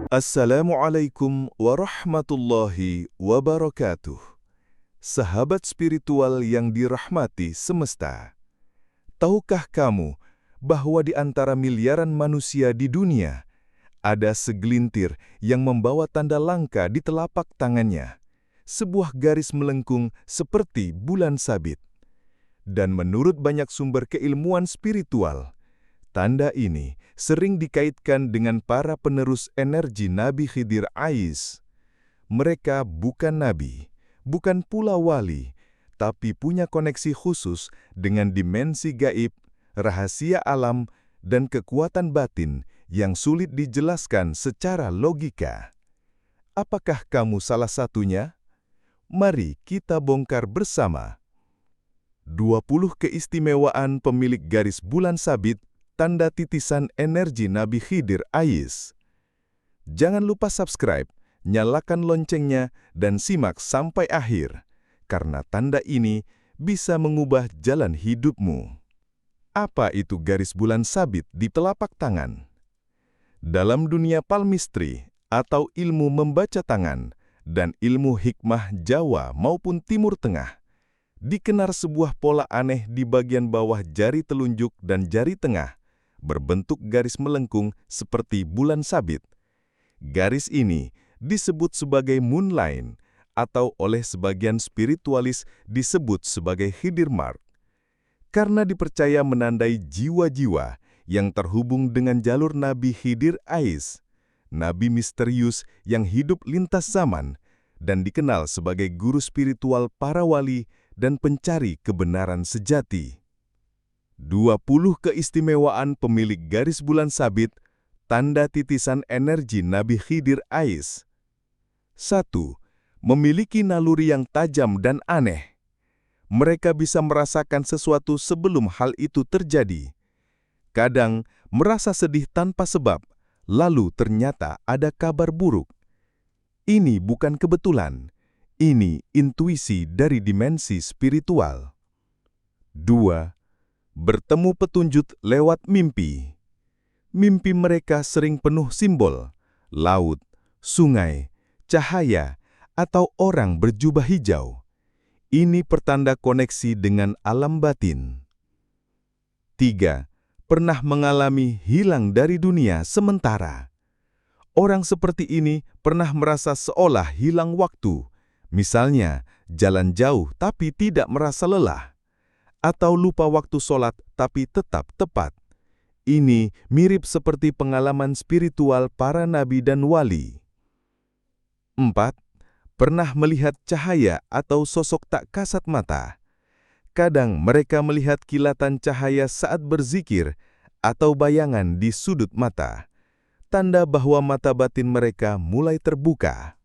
Assalamualaikum warahmatullahi wabarakatuh. Sahabat spiritual yang dirahmati semesta. Tahukah kamu bahwa di antara miliaran manusia di dunia, ada segelintir yang membawa tanda langka di telapak tangannya, sebuah garis melengkung seperti bulan sabit. Dan menurut banyak sumber keilmuan spiritual, tanda ini sering dikaitkan dengan para penerus energi Nabi Khidir Ais. Mereka bukan nabi, bukan pula wali, tapi punya koneksi khusus dengan dimensi gaib, rahasia alam, dan kekuatan batin yang sulit dijelaskan secara logika. Apakah kamu salah satunya? Mari kita bongkar bersama. 20 keistimewaan pemilik garis bulan sabit, tanda titisan energi Nabi Khidir Ais. Jangan lupa subscribe, nyalakan loncengnya, dan simak sampai akhir, karena tanda ini bisa mengubah jalan hidupmu. Apa itu garis bulan sabit di telapak tangan? Dalam dunia palmistri atau ilmu membaca tangan dan ilmu hikmah Jawa maupun Timur Tengah, dikenal sebuah pola aneh di bagian bawah jari telunjuk dan jari tengah, berbentuk garis melengkung seperti bulan sabit. Garis ini disebut sebagai moonline atau oleh sebagian spiritualis disebut sebagai Khidir Mark, karena dipercaya menandai jiwa-jiwa yang terhubung dengan jalur Nabi Khidir Ais, nabi misterius yang hidup lintas zaman dan dikenal sebagai guru spiritual para wali dan pencari kebenaran sejati. 20 keistimewaan pemilik garis bulan sabit, tanda titisan energi Nabi Khidir Ais. 1. Memiliki naluri yang tajam dan aneh. Mereka bisa merasakan sesuatu sebelum hal itu terjadi. Kadang merasa sedih tanpa sebab, lalu ternyata ada kabar buruk. Ini bukan kebetulan, ini intuisi dari dimensi spiritual. 2. Bertemu petunjuk lewat mimpi. Mimpi mereka sering penuh simbol, laut, sungai, cahaya, atau orang berjubah hijau. Ini pertanda koneksi dengan alam batin. 3. Pernah mengalami hilang dari dunia sementara. Orang seperti ini pernah merasa seolah hilang waktu, misalnya jalan jauh tapi tidak merasa lelah, atau lupa waktu sholat tapi tetap tepat. Ini mirip seperti pengalaman spiritual para nabi dan wali. 4. Pernah melihat cahaya atau sosok tak kasat mata. Kadang mereka melihat kilatan cahaya saat berzikir atau bayangan di sudut mata, tanda bahwa mata batin mereka mulai terbuka.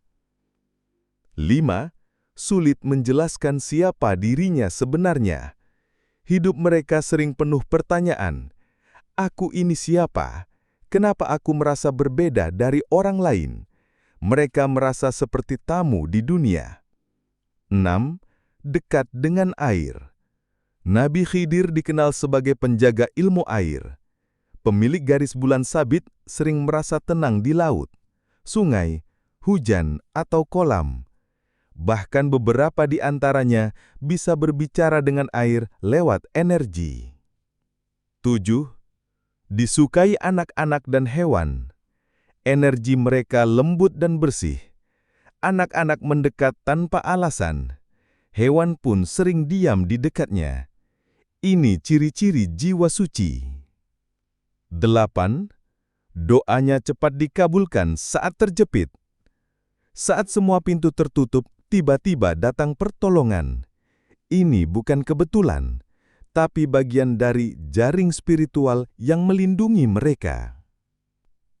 5. Sulit menjelaskan siapa dirinya sebenarnya. Hidup mereka sering penuh pertanyaan. Aku ini siapa? Kenapa aku merasa berbeda dari orang lain? Mereka merasa seperti tamu di dunia. 6. Dekat dengan air. Nabi Khidir dikenal sebagai penjaga ilmu air. Pemilik garis bulan sabit sering merasa tenang di laut, sungai, hujan, atau kolam. Bahkan beberapa di antaranya bisa berbicara dengan air lewat energi. 7. Disukai anak-anak dan hewan. Energi mereka lembut dan bersih. Anak-anak mendekat tanpa alasan. Hewan pun sering diam di dekatnya. Ini ciri-ciri jiwa suci. 8. Doanya cepat dikabulkan saat terjepit. Saat semua pintu tertutup, tiba-tiba datang pertolongan. Ini bukan kebetulan, tapi bagian dari jaring spiritual yang melindungi mereka.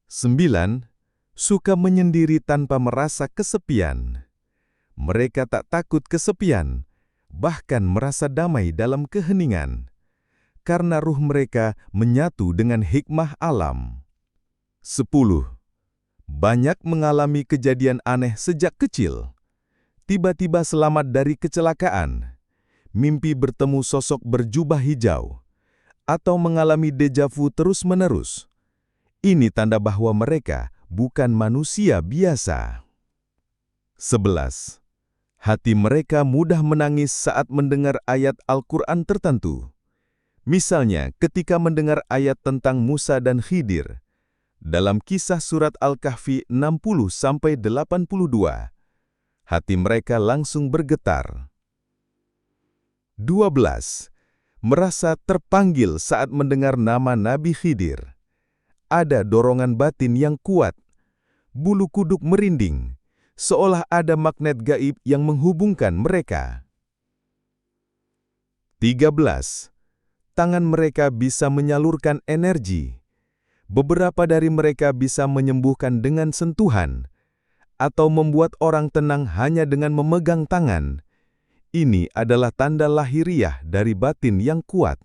9. Suka menyendiri tanpa merasa kesepian. Mereka tak takut kesepian, bahkan merasa damai dalam keheningan, karena ruh mereka menyatu dengan hikmah alam. 10. Banyak mengalami kejadian aneh sejak kecil. Tiba-tiba selamat dari kecelakaan, mimpi bertemu sosok berjubah hijau, atau mengalami deja vu terus-menerus. Ini tanda bahwa mereka bukan manusia biasa. 11. Hati mereka mudah menangis saat mendengar ayat Al-Quran tertentu. Misalnya ketika mendengar ayat tentang Musa dan Khidir. Dalam kisah surat Al-Kahfi 60-82, hati mereka langsung bergetar. 12. Merasa terpanggil saat mendengar nama Nabi Khidir. Ada dorongan batin yang kuat, bulu kuduk merinding, seolah ada magnet gaib yang menghubungkan mereka. 13. Tangan mereka bisa menyalurkan energi. Beberapa dari mereka bisa menyembuhkan dengan sentuhan, atau membuat orang tenang hanya dengan memegang tangan. Ini adalah tanda lahiriah dari batin yang kuat.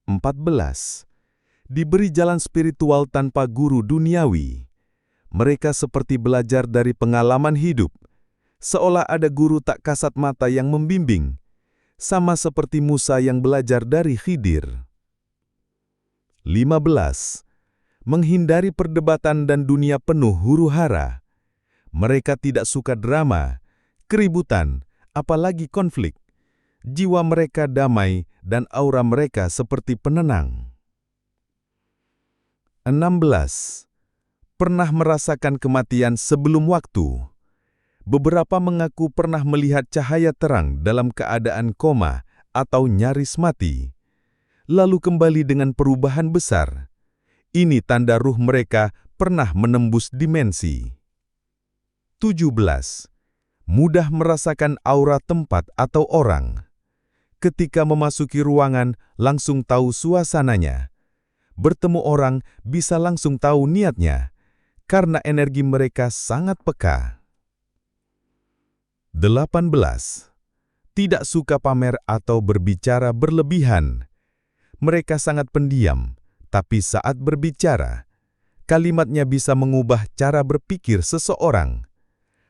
14. Diberi jalan spiritual tanpa guru duniawi. Mereka seperti belajar dari pengalaman hidup, seolah ada guru tak kasat mata yang membimbing, sama seperti Musa yang belajar dari Khidir. 15. Menghindari perdebatan dan dunia penuh huru-hara. Mereka tidak suka drama, keributan, apalagi konflik. Jiwa mereka damai dan aura mereka seperti penenang. 16. Pernah merasakan kematian sebelum waktu. Beberapa mengaku pernah melihat cahaya terang dalam keadaan koma atau nyaris mati, lalu kembali dengan perubahan besar. Ini tanda ruh mereka pernah menembus dimensi. 17. Mudah merasakan aura tempat atau orang. Ketika memasuki ruangan, langsung tahu suasananya. Bertemu orang bisa langsung tahu niatnya, karena energi mereka sangat peka. 18. Tidak suka pamer atau berbicara berlebihan. Mereka sangat pendiam, tapi saat berbicara, kalimatnya bisa mengubah cara berpikir seseorang.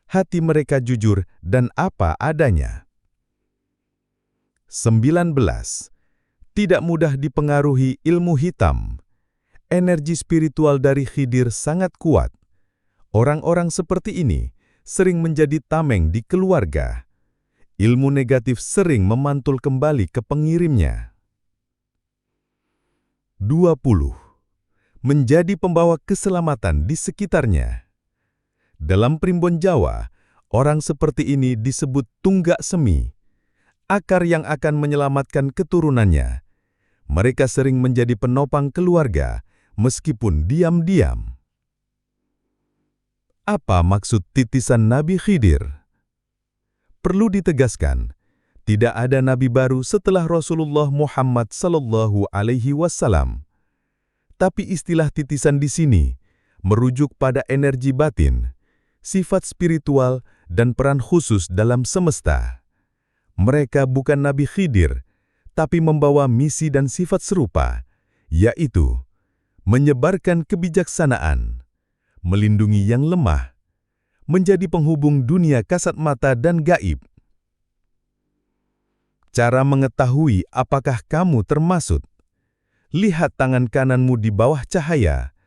Hati mereka jujur dan apa adanya. 19. Tidak mudah dipengaruhi ilmu hitam. Energi spiritual dari Khidir sangat kuat. Orang-orang seperti ini sering menjadi tameng di keluarga. Ilmu negatif sering memantul kembali ke pengirimnya. 20. Menjadi pembawa keselamatan di sekitarnya. Dalam primbon Jawa, orang seperti ini disebut tunggak semi, akar yang akan menyelamatkan keturunannya. Mereka sering menjadi penopang keluarga, meskipun diam-diam. Apa maksud titisan Nabi Khidir? Perlu ditegaskan, tidak ada nabi baru setelah Rasulullah Muhammad SAW. Tapi istilah titisan di sini merujuk pada energi batin, sifat spiritual, dan peran khusus dalam semesta. Mereka bukan Nabi Khidir, tapi membawa misi dan sifat serupa, yaitu menyebarkan kebijaksanaan, melindungi yang lemah, menjadi penghubung dunia kasat mata dan gaib. Cara mengetahui apakah kamu termasuk? Lihat tangan kananmu di bawah cahaya.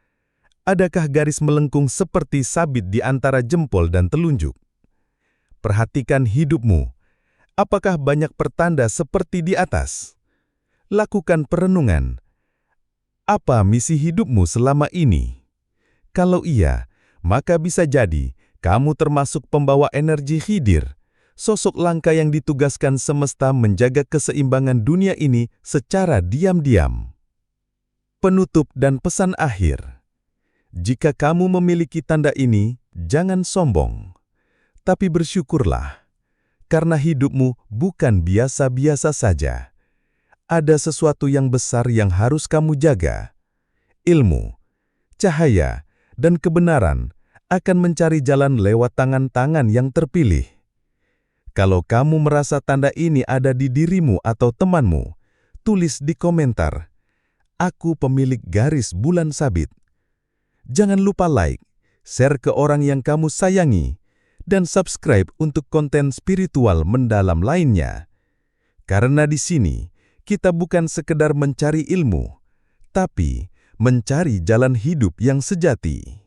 Adakah garis melengkung seperti sabit di antara jempol dan telunjuk? Perhatikan hidupmu. Apakah banyak pertanda seperti di atas? Lakukan perenungan. Apa misi hidupmu selama ini? Kalau iya, maka bisa jadi kamu termasuk pembawa energi Khidir, sosok langka yang ditugaskan semesta menjaga keseimbangan dunia ini secara diam-diam. Penutup dan pesan akhir. Jika kamu memiliki tanda ini, jangan sombong, tapi bersyukurlah, karena hidupmu bukan biasa-biasa saja. Ada sesuatu yang besar yang harus kamu jaga. Ilmu, cahaya, dan kebenaran akan mencari jalan lewat tangan-tangan yang terpilih. Kalau kamu merasa tanda ini ada di dirimu atau temanmu, tulis di komentar, "Aku pemilik garis bulan sabit." Jangan lupa like, share ke orang yang kamu sayangi, dan subscribe untuk konten spiritual mendalam lainnya. Karena di sini, kita bukan sekedar mencari ilmu, tapi mencari jalan hidup yang sejati.